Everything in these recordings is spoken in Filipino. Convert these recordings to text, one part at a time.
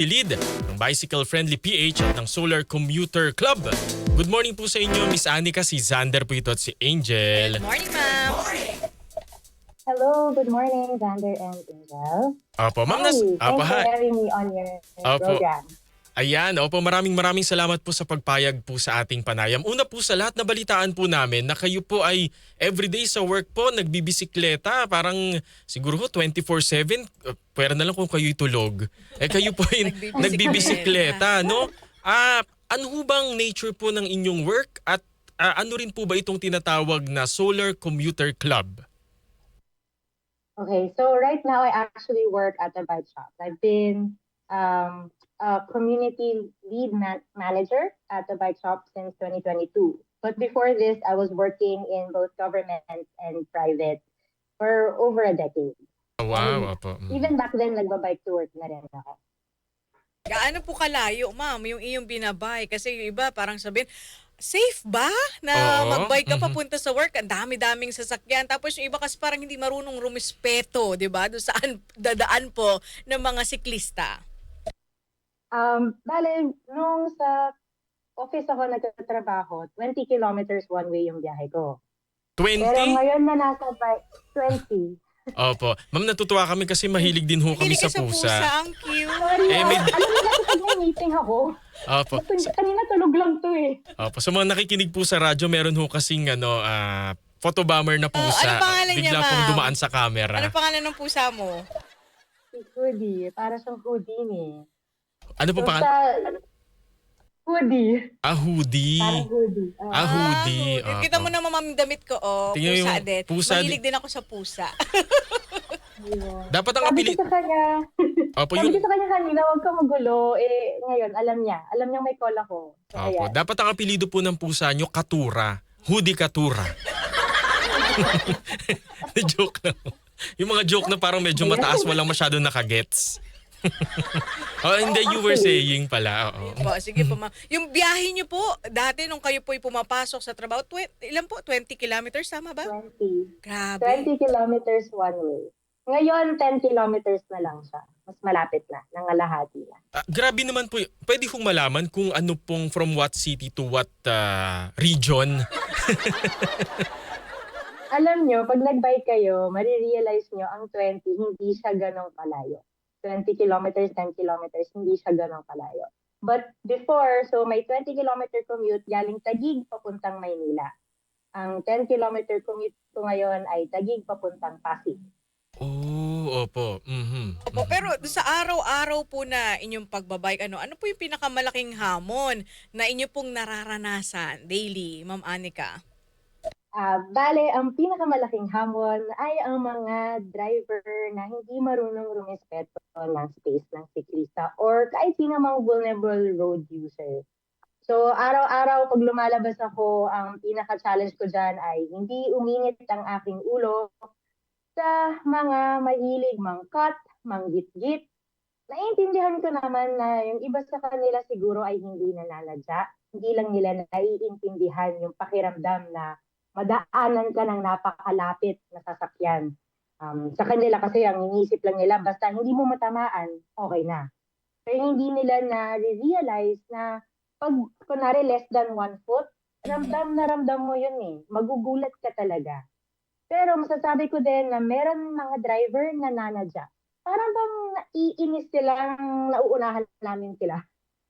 Lead ng Bicycle Friendly PH at ng Solar Commuter Club. Good morning po sa inyo, Miss Anika. Si Xander po ito at si Angel. Good morning, ma'am. Hello, good morning, Xander and Angel. Opo, ma'am. Hi, thanks for hi. having me on your Opo. program. Ayan, opo, maraming salamat po sa pagpayag po sa ating panayam. Una po sa lahat, nabalitaan po namin na kayo po ay everyday sa work po, nagbibisikleta. Parang siguro 24/7, pwera na lang kung kayo'y tulog. Kayo po ay nagbibisikleta, no? Ano ho bang nature po ng inyong work at ano rin po ba itong tinatawag na Solar Commuter Club? Okay, so right now I actually work at a bike shop. I've been a community lead manager at the bike shop since 2022. But before this, I was working in both government and private for over a decade. Wow, opo. Even back then, nagbabike to work na rin ako. Gaano po kalayo, ma'am, yung iyong binabay? Kasi yung iba parang sabihin, safe ba na Oo. magbike ka papunta sa work? Ang dami-daming sasakyan. Tapos yung iba kasi parang hindi marunong rumispeto, di ba? Doon saan dadaan po ng mga siklista. Bale, nung sa office ako nagtatrabaho, 20 kilometers one way yung biyahe ko. 20? Pero ngayon na nasa bike, 20. Opo. Ma'am, natutuwa kami kasi mahilig din ho kami Hindi sa ka sa pusa, ang cute. Sorry, may- alam mo na kapag may meeting ako, Opo. kanina tulog lang to eh. Opo. Sa mga nakikinig po sa radyo, meron ho kasing photobomber na pusa. Ano pangalan niya, Bigla pong ma'am? dumaan sa camera. Ano pangalan ng pusa mo? Si Hoodie, para siyang Houdini. Ano po So pangalan? sa Hoodie, Hoodie. parang Hoodie. Hoodie. Cute. Kita mo naman, ma'am, yung damit ko, Tingnan pusa yung din. pusa Mahilig din ako sa pusa. Dapat ang Sabi apili... ko sa kanya, Opo, sabi yung... ko sa kanya kanina, huwag ka magulo. Ngayon, alam niya may call ako. So, Opo, ayan. dapat ang apelido po ng pusa nyo, Katura. Hoodie Katura. Joke lang. Yung mga joke na parang medyo mataas, walang masyadong nakagets. Hindi, you were saying pala. Oo. Po, sige po, ma'am. Yung biyahe niyo po, dati nung kayo po'y pumapasok sa trabaho, ilan po? 20 kilometers, tama ba? 20. Grabe. 20 kilometers one way. Ngayon, 10 kilometers na lang siya. Mas malapit na, nangalahati na. Grabe naman po. Pwede kong malaman kung ano pong from what city to what region. Alam nyo, pag nag-bike kayo, marirealize nyo ang 20, hindi siya ganong kalayo. 20 kilometers, 10 kilometers, hindi siya ganong kalayo. But before, so may 20 kilometer commute galing Taguig papuntang Maynila. Ang 10 kilometer commute ko ngayon ay Taguig papuntang Pasig. Oh, opo. Opo, pero sa araw-araw po na inyong pagbabike, ano po yung pinakamalaking hamon na inyo pong nararanasan daily, Ma'am Anika? Bale, ang pinakamalaking hamon ay ang mga driver na hindi marunong rumispeto ng space ng siklista or kahit sino mang vulnerable road user. So, araw-araw pag lumalabas ako, ang pinaka-challenge ko dyan ay hindi uminit ang aking ulo sa mga mahilig mangkat, manggit-git. Naiintindihan ko naman na yung iba sa kanila siguro ay hindi nananadya. Hindi lang nila naiintindihan yung pakiramdam na madaanan ka ng napakalapit na sasakyan. Sa kanila kasi ang iniisip lang nila, basta hindi mo matamaan, okay na. Pero hindi nila na-realize na pag kunwari less than 1 foot, ramdam na ramdam mo yun eh. Magugulat ka talaga. Pero masasabi ko din na meron mga driver na nanadya. Parang bang naiinis silang nauunahan namin sila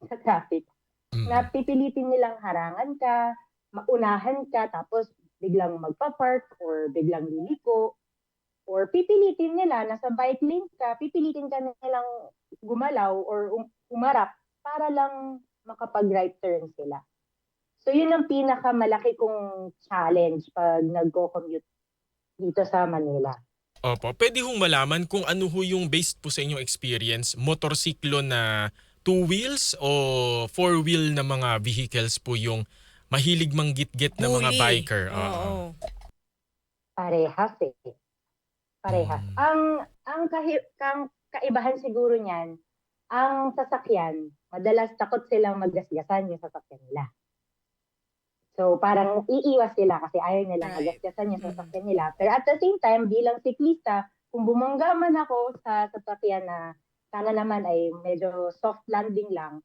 sa traffic. Na pipilitin nilang harangan ka, maunahan ka, tapos biglang magpa-park or biglang liliko. Or pipilitin nila, nasa bike lane ka, pipilitin ka nilang gumalaw or umarap para lang makapag-right turn sila. So yun ang pinakamalaki kong challenge pag nag-go-commute dito sa Manila. Opo. Pwede hong malaman kung ano ho yung based po sa inyong experience, motorsiklo na 2 wheels o 4 wheel na mga vehicles po yung mahilig manggit-git na mga Huli. biker. Oo. Parehas eh. Parehas. Ang kaibahan siguro niyan, ang sasakyan, madalas takot silang maggasgasan yung sasakyan nila. So parang iiwas sila kasi ayaw nilang Right. maggasgasan yung sasakyan nila. Pero at the same time, bilang siklista, kung bumangga man ako sa sasakyan na sana naman ay medyo soft landing lang,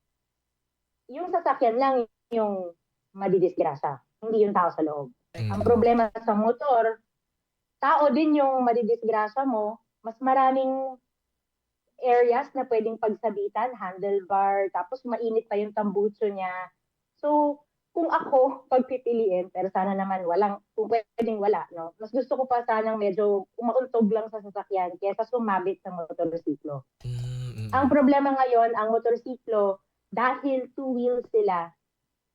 yung sasakyan lang yung madidisgrasya, hindi yung tao sa loob. Ang problema sa motor, tao din yung madidisgrasya mo, mas maraming areas na pwedeng pagsabitan, handlebar, tapos mainit pa yung tambucho niya. So, kung ako pagpipiliin, pero sana naman kung pwedeng wala, no? Mas gusto ko pa sanang medyo umauntog lang sa sasakyan kaysa sumabit sa motorsiklo. Ang problema ngayon, ang motorsiklo, dahil two wheels sila,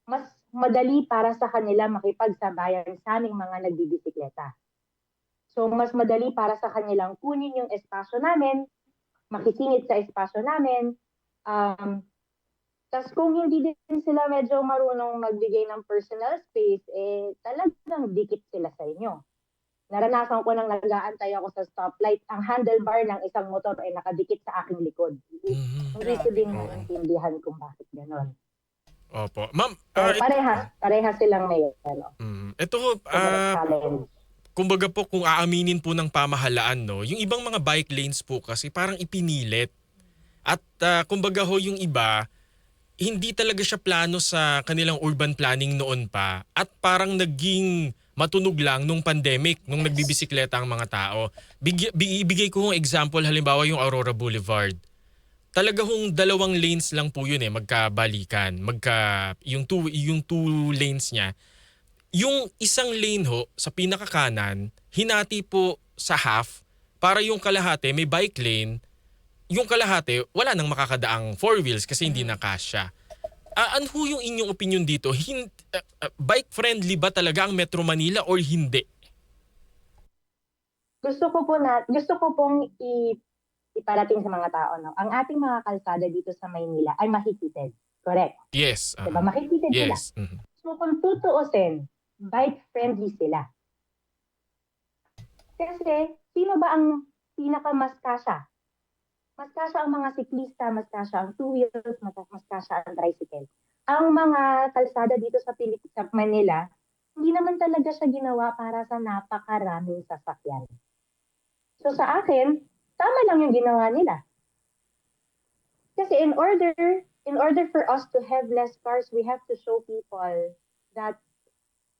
mas madali para sa kanila makipagsabayan sa aming mga nagbibisikleta. So, mas madali para sa kanilang kunin yung espasyo namin, makisingit sa espasyo namin. Tapos kung hindi din sila medyo marunong magbigay ng personal space, talagang dikit sila sa inyo. Naranasan ko nang nag-aantay ako sa stoplight, ang handlebar ng isang motor ay nakadikit sa aking likod. Hindi ko din maintindihan kung bakit gano'n. Opo. Ma'am, Parehas silang may ito challenge. kumbaga po kung aaminin po ng pamahalaan, no, yung ibang mga bike lanes po kasi parang ipinilit. At kumbaga ho yung iba, hindi talaga siya plano sa kanilang urban planning noon pa at parang naging matunog lang nung pandemic, nung nagbibisikleta ang mga tao. Ibigay ko ng example, halimbawa yung Aurora Boulevard. Talaga hong 2 lanes lang po yun magkabalikan. Yung two lanes niya. Yung isang lane ho sa pinakakanan, hinati po sa half para yung kalahati may bike lane, yung kalahati wala nang makakadaang 4 wheels kasi hindi nakasya. Ano ho yung inyong opinion dito? Bike friendly ba talaga ang Metro Manila or hindi? Gusto ko pong iparating sa mga tao, no? Ang ating mga kalsada dito sa Maynila ay mahihited. Correct. Yes. Diba? Mahihited sila. Yes. So kung tutuusin, bike friendly sila. Kasi sino ba ang pinaka-mas kasya? Mas kasya ang mga siklista, mas kasya ang two wheels, mas kasya ang tricycle. Ang mga kalsada dito sa Manila, hindi naman talaga siya ginawa para sa napakaraming sasakyan. So sa akin, tama lang yung ginawa nila. Kasi in order for us to have less cars, we have to show people that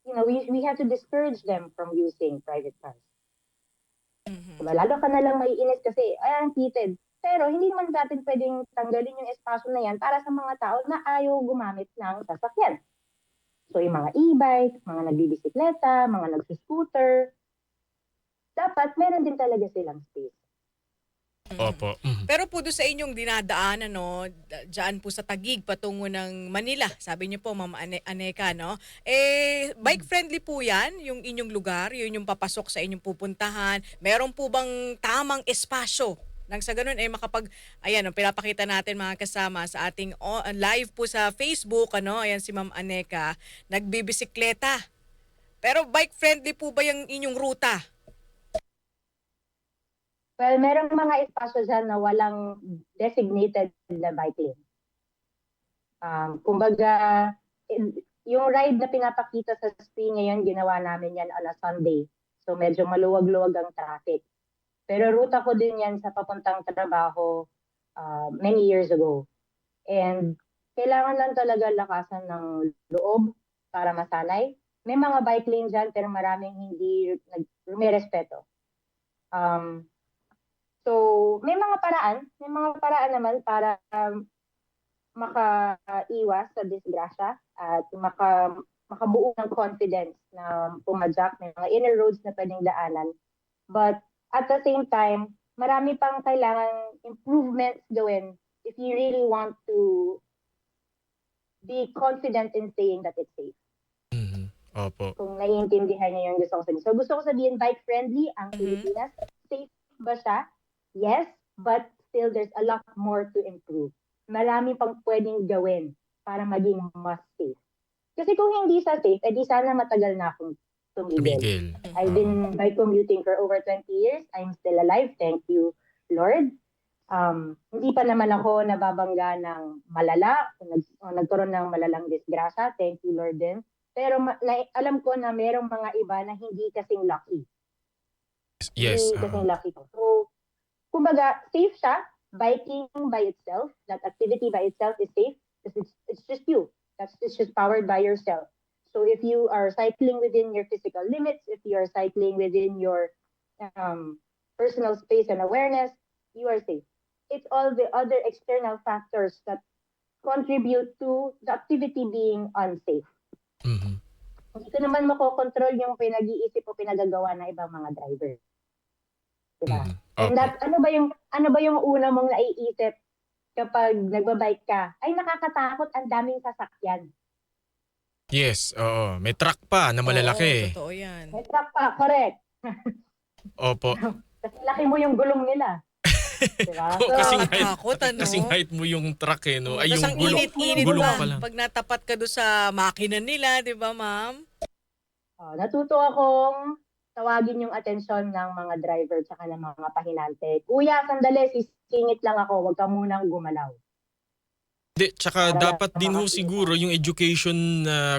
we have to discourage them from using private cars. Diba? Lalo ka na lang maiinis kasi ang heated. Pero hindi naman natin pwedeng tanggalin yung espasyo na yan para sa mga tao na ayaw gumamit ng sasakyan. So yung mga e-bike, mga nagbibisikleta, mga nagsuscooter, dapat meron din talaga silang space. Opo. Pero po doon sa inyong dinadaanan, no, dyan po sa Taguig patungo ng Manila, sabi niyo po, Ma'am Aneka, no? Bike friendly po yan, yung inyong lugar, yun yung papasok sa inyong pupuntahan. Meron po bang tamang espasyo? Nang sa ganun, pinapakita natin mga kasama sa ating live po sa Facebook, ayan si Ma'am Aneka, nagbibisikleta. Pero bike friendly po ba yung inyong ruta? Well, merong mga espasyo dyan na walang designated na bike lane. Kumbaga, yung ride na pinapakita sa screen ngayon, ginawa namin yan on a Sunday. So medyo maluwag-luwag ang traffic. Pero ruta ko din yan sa papuntang trabaho many years ago. And kailangan lang talaga lakasan ng loob para masanay. May mga bike lane dyan pero maraming hindi rumirespeto. So may mga paraan naman para makaiwas sa disgrasya at makabuo ng confidence na pumadyak. May mga inner roads na pwedeng daanan. But at the same time, marami pang kailangan improvements gawin if you really want to be confident in saying that it's safe. Opo. Kung naiintindihan niyo yung gusto ko sabihin. So gusto ko sabihin, bike-friendly ang Pilipinas. Safe ba siya? Yes, but still there's a lot more to improve. Marami pang pwedeng gawin para maging mas safe. Kasi kung hindi sa safe, edi sana matagal na akong tumigil. I've been bike commuting for over 20 years. I'm still alive. Thank you, Lord. Hindi pa naman ako nababangga ng malala o nagkaroon ng malalang disgrasya. Thank you, Lord din. Pero alam ko na merong mga iba na hindi kasing lucky. Yes. Hindi kasing lucky ko. So, kumbaga, safe siya. biking by itself, that activity by itself is safe because it's just you. It's just powered by yourself. So if you are cycling within your physical limits, if you are cycling within your um, personal space and awareness, you are safe. It's all the other external factors that contribute to the activity being unsafe. Mhm. Hindi ko naman makokontrol yung pinag-iisip o pinagagawa ng ibang mga driver. Diba? Mhm. And Opo. that, ano ba yung una mong naiisip kapag nagbabike ka? Ay, nakakatakot, ang daming sasakyan. Yes, oo. May truck pa na Oo, malalaki. totoo yan. May truck pa, correct. Opo. Kasi laki mo yung gulong nila. Diba? Oo, So, Nakakatakot, ano? kasing height mo yung truck eh, no? Ay, Tapos yung ang gulong, init-init gulong pa pa lang. pag natapat ka doon sa makina nila, di ba, ma'am? natuto akong tawagin yung atensyon ng mga driver tsaka ng mga pahinante. Kuya, sandali, sisingit lang ako. Huwag ka munang gumalaw. Di, tsaka Para dapat lang din ho makakita. siguro yung education,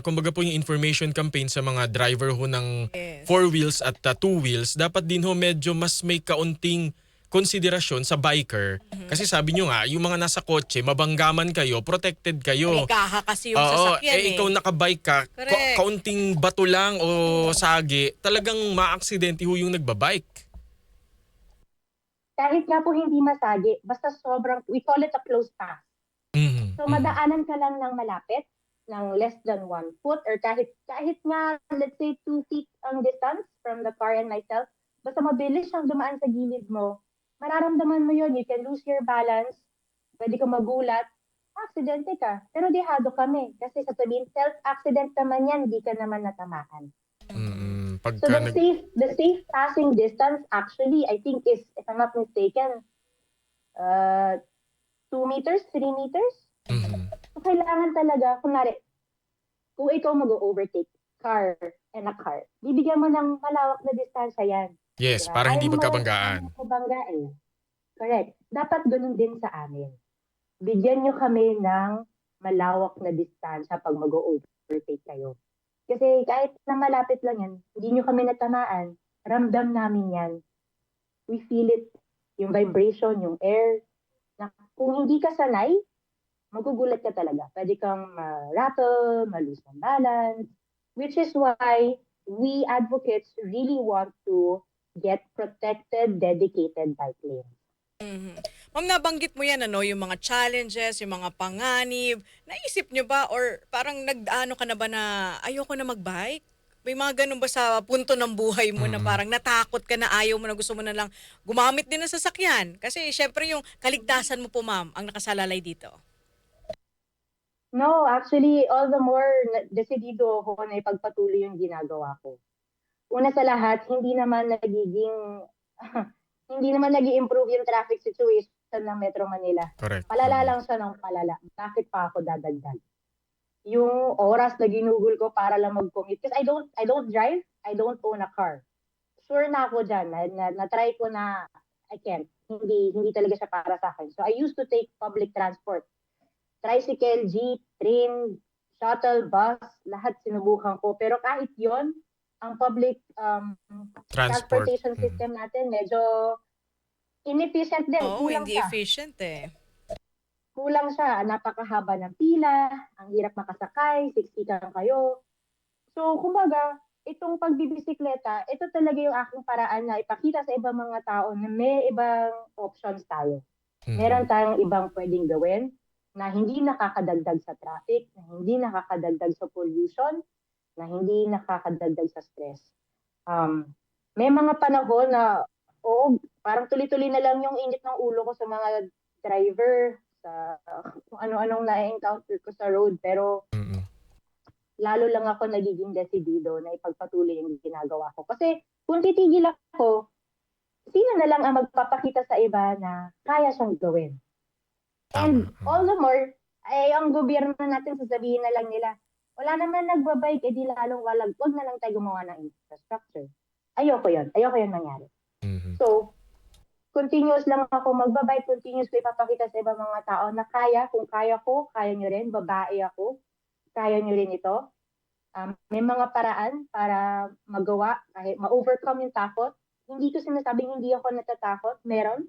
kumbaga po yung information campaign sa mga driver ho ng Yes. 4 wheels at 2 wheels, dapat din ho medyo mas may kaunting konsiderasyon sa biker. Kasi sabi nyo nga, yung mga nasa kotse, mabanggaman kayo, protected kayo. Malikaha kasi yung Oo, sasakyan ikaw nakabike ka, Correct. kaunting bato lang o sagi, talagang maaksidente ho yung nagbabike. Kahit nga po hindi masagi, basta sobrang, we call it a close path. Mhm, So mhm. madaanan ka lang ng malapit, ng less than 1 foot, or kahit nga, let's say 2 feet ang distance from the car and myself, basta mabilis siyang dumaan sa gilid mo, mararamdaman mo yun, you can lose your balance, pwede ka magulat, aksidente ka. Pero dehado kami. Kasi sasabihin, self-accident naman yan, di ka naman natamaan. Mm, So pagka nag... the safe passing distance actually, I think is, if I'm not mistaken, 2 meters, 3 meters. Mhm. So kailangan talaga, kunwari, kung ikaw mag-overtake car and a car, bibigyan mo ng malawak na distansya yan. Yes, Diba? para hindi Ayaw magkabanggaan. mo banggain. Correct. Dapat ganun din sa amin. Bigyan nyo kami ng malawak na distansya pag mag-overtake kayo. Kasi kahit na malapit lang yan, hindi nyo kami natamaan, ramdam namin yan. We feel it, yung vibration, yung air. Na kung hindi ka sanay, magugulat ka talaga. Pwede kang ma-rattle, ma-lose ng balance, which is why we advocates really want to get protected, dedicated bike lanes. Mhm. Ma'am, nabanggit mo yan, ano, yung mga challenges, yung mga panganib. Naisip nyo ba or parang nag-ano ka na ba na ayoko na magbike? May mga ganun ba sa punto ng buhay mo na parang natakot ka na ayaw mo na gusto mo na lang gumamit din ng sasakyan? Kasi syempre yung kaligtasan mo po, ma'am, ang nakasalalay dito. No, actually, all the more desidido ako na ipagpatuloy yung ginagawa ko. Una sa lahat, hindi naman nag-i-improve yung traffic situation ng Metro Manila. Correct. Palala lang siya ng palala. Bakit pa ako dadagdag? Yung oras na ginugol ko para lang mag-commute. Because I don't drive, I don't own a car. Sure na ako dyan, na-try ko na I can't. Hindi talaga siya para sa akin. So I used to take public transport. Tricycle, jeep, train, shuttle, bus, lahat sinubukan ko. Pero kahit yon, ang public Transport. transportation system natin medyo inefficient din. Oo, Kulang hindi siya. efficient eh. Kulang siya. Napakahaba ng pila, ang hirap makasakay, 60 ka kayo. So, kumbaga, itong pagbibisikleta, ito talaga yung aking paraan na ipakita sa ibang mga tao na may ibang options tayo. Mhm. Meron tayong ibang pwedeng gawin na hindi nakakadagdag sa traffic, na hindi nakakadagdag sa pollution, na hindi nakakadagdag sa stress. May mga panahon na, oo, parang tuloy-tuloy na lang yung init ng ulo ko sa mga driver, sa kung ano-anong na-encounter ko sa road. Pero Mhm. lalo lang ako nagiging desidido na ipagpatuloy yung ginagawa ko. Kasi kung titigil ako, sino na lang ang magpapakita sa iba na kaya siyang gawin? And Tama. all the more, ay ang gobyerno natin sasabihin na lang nila, wala naman nagbabike, edi lalong wag na lang tayo gumawa ng infrastructure. Ayoko yun mangyari. Mhm. So, continuous lang ako magbabike, continuous ko ipapakita sa ibang mga tao na kung kaya ko, kaya nyo rin, babae ako, kaya nyo rin ito. May mga paraan para magawa, kahit ma-overcome yung takot. Hindi ko sinasabing hindi ako natatakot, meron.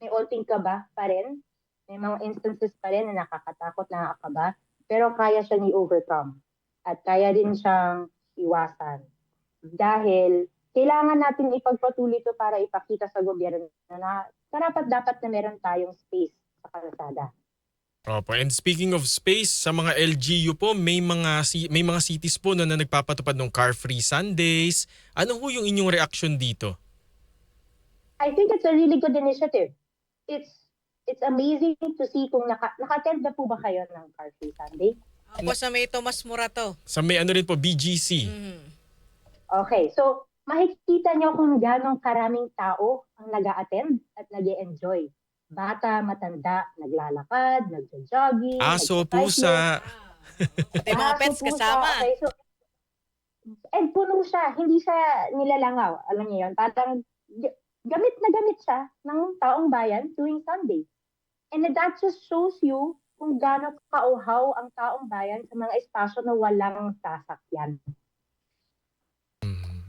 may onting kaba pa rin. May mga instances pa rin na nakakatakot, nakakaba. Pero kaya siya ni-overcome. At kaya din siyang iwasan. Dahil kailangan natin ipagpatuloy ito para ipakita sa gobyerno na karapat-dapat na meron tayong space sa kalsada. Opo. And speaking of space, sa mga LGU po, may mga cities po na nagpapatupad ng car-free Sundays. Ano ho yung inyong reaction dito? I think it's a really good initiative. It's amazing to see kung naka-attend na po ba kayo ng Car Free Sunday? Ako sa may Tomas Morato. Sa may ano rin po, BGC. Okay, so makikita nyo kung gano'ng karaming tao ang nag-a-attend at nag-e-enjoy. Bata, matanda, naglalakad, nagja-jogging, Aso, pusa. May mga pets kasama. Okay, so, and puno siya, hindi siya nilalangaw. Alam niyo yun, parang gamit na gamit siya ng taong bayan tuwing Sunday. And that just shows you kung gaano kauhaw ang taong bayan sa mga espasyo na walang sasakyan.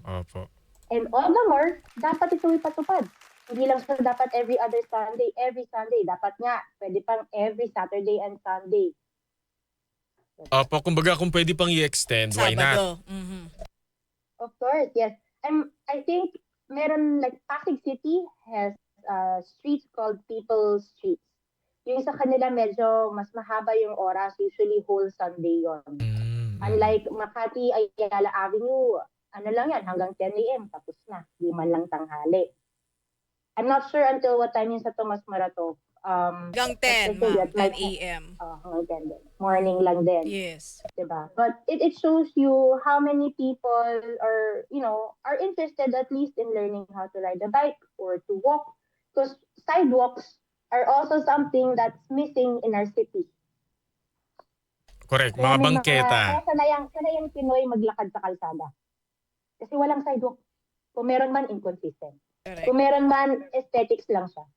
Opo. And all the more, dapat ito ipatupad. Hindi lang siya dapat every other Sunday, every Sunday. Dapat nga, pwede pang every Saturday and Sunday. Opo, kumbaga kung pwede pang i-extend, why not? Sabado. Of course, yes. I think meron like Pasig City has streets called People's Streets. Yung sa kanila medyo mas mahaba yung oras, usually whole Sunday yon. Unlike Makati, Ayala Avenue, ano lang yan, hanggang 10 a.m. tapos na, di man lang tanghali. I'm not sure until what time yun sa Tomas Morato. Hanggang 10, ma'am. 10 a.m. Hanggang 10 din. Morning lang din. Yes. Diba? But it shows you how many people are, are interested at least in learning how to ride a bike or to walk. Because sidewalks are also something that's missing in our city. Correct, Kaya mga may bangketa. Kaya sanayang Pinoy maglakad sa kalsada. Kasi walang sidewalk. Kung meron man, inconsistent. Correct. Kung meron man, aesthetics lang siya.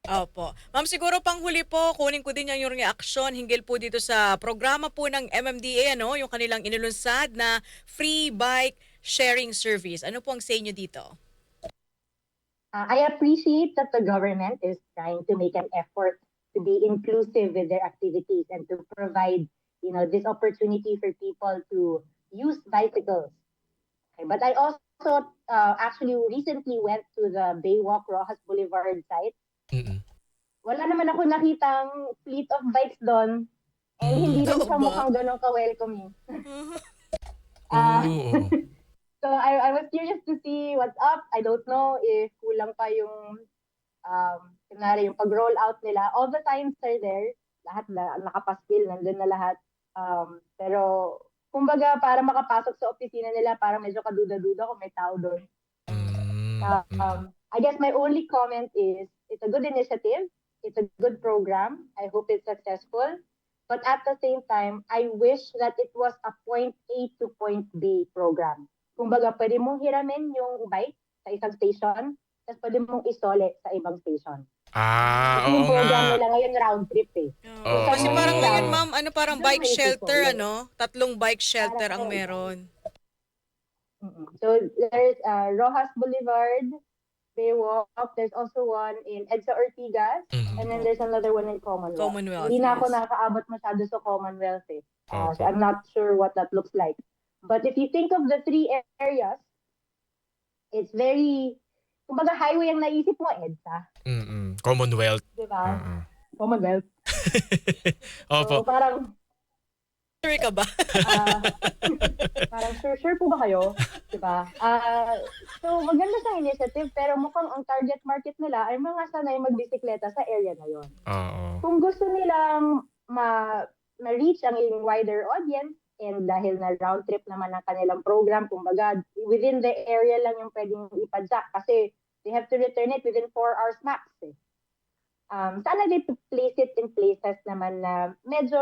Opo. Ma'am, siguro pang huli po, kunin ko din yung reaksyon hinggil po dito sa programa po ng MMDA, yung kanilang inilunsad na free bike sharing service. Ano po ang say nyo dito? I appreciate that the government is trying to make an effort to be inclusive with their activities and to provide, this opportunity for people to use bicycles. Okay, but I also actually recently went to the Baywalk Rojas Boulevard site. Wala naman ako nakitang fleet of bikes doon. And hindi rin siya mukhang ganun ka-welcoming. So I was curious to see what's up. I don't know if kulang pa yung yung pag-roll out nila. All the signs are there. Lahat na nakapaskil, nandun na lahat. Pero kumbaga para makapasok sa opisina nila, parang medyo kaduda-duda kung may tao doon. I guess my only comment is it's a good initiative. It's a good program. I hope it's successful. But at the same time, I wish that it was a point A to point B program. Kumbaga, pwede mong hiramin yung bike sa isang station, tapos pwede mong isole sa ibang station. Oo Yung program nga. nila ngayon round trip eh. Kasi parang ngayon, ma'am, parang bike May shelter, isip ko, 3 bike shelter ang meron. So there's Rojas Boulevard, Baywalk. There's also one in Edsa Ortigas. And then there's another one in Commonwealth. Commonwealth, Hindi na ako yes. nakakaabot masyado sa Commonwealth eh. Okay. So I'm not sure what that looks like. But if you think of the three areas, it's very, kumbaga highway ang naisip mo, EDSA. Commonwealth. Diba? Commonwealth. Opo. So parang, Sure ka ba? parang sure po ba kayo? Diba? So maganda siyang initiative, pero mukhang ang target market nila ay mga sanay magbisikleta sa area na yon. Oo. Kung gusto nilang ma-reach ang wider audience, and dahil na round trip naman ang kanilang program, kumbaga within the area lang yung pwedeng ipadyak kasi they have to return it within 4 hours max. Eh. Sana they place it in places naman na medyo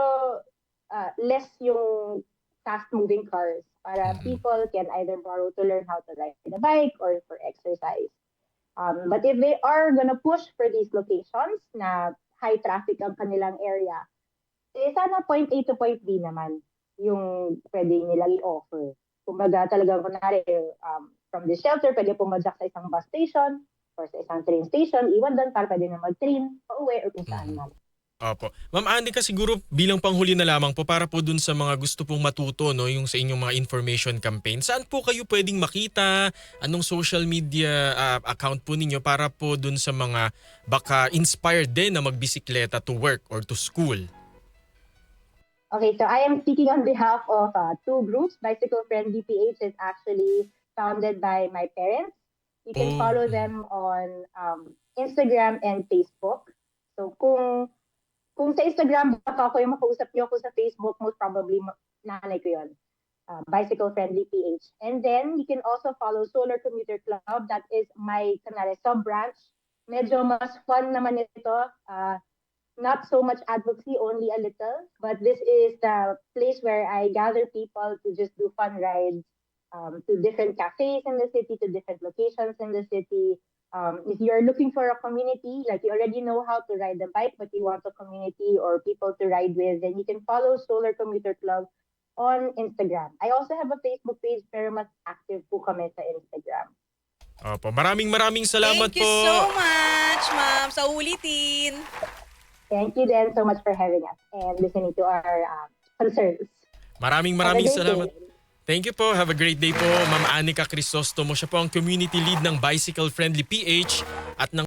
less yung fast-moving cars para people can either borrow to learn how to ride a bike or for exercise. But if they are gonna push for these locations na high traffic ang kanilang area, sana point A to point B naman yung pwede nilang i-offer. Kumbaga talagang kunwari, from the shelter, pwede pumadyak sa isang bus station, or sa isang train station, iwan doon para pwede na mag-train, pauwi, or kung saan man. Opo. Ma'am Anika, siguro bilang panghuli na lamang po para po dun sa mga gusto pong matuto, no, yung sa inyong mga information campaign, saan po kayo pwedeng makita? Anong social media account po ninyo para po dun sa mga baka inspired din na magbisikleta to work or to school? Okay, so I am speaking on behalf of two groups. Bicycle Friendly PH is actually founded by my parents. You can follow them on Instagram and Facebook. So kung sa Instagram, baka ako yung makausap niyo ako sa Facebook, most probably nanay ko yun. Bicycle Friendly PH. And then, you can also follow Solar Commuter Club. That is my kanare sub-branch. Medyo mas fun naman ito. Not so much advocacy, only a little. But this is the place where I gather people to just do fun rides to different cafes in the city, to different locations in the city. If you're looking for a community, like you already know how to ride the bike, but you want a community or people to ride with, then you can follow Solar Commuter Club on Instagram. I also have a Facebook page, pero mas active po kami sa Instagram. Opo, maraming salamat Thank you po. so much, ma'am, sa ulitin. Thank you then so much for having us and listening to our concerns. Maraming Have a great salamat. day. Thank you po. Have a great day po, Ma'am Anika Crisostomo. Siya po ang community lead ng Bicycle Friendly PH at ng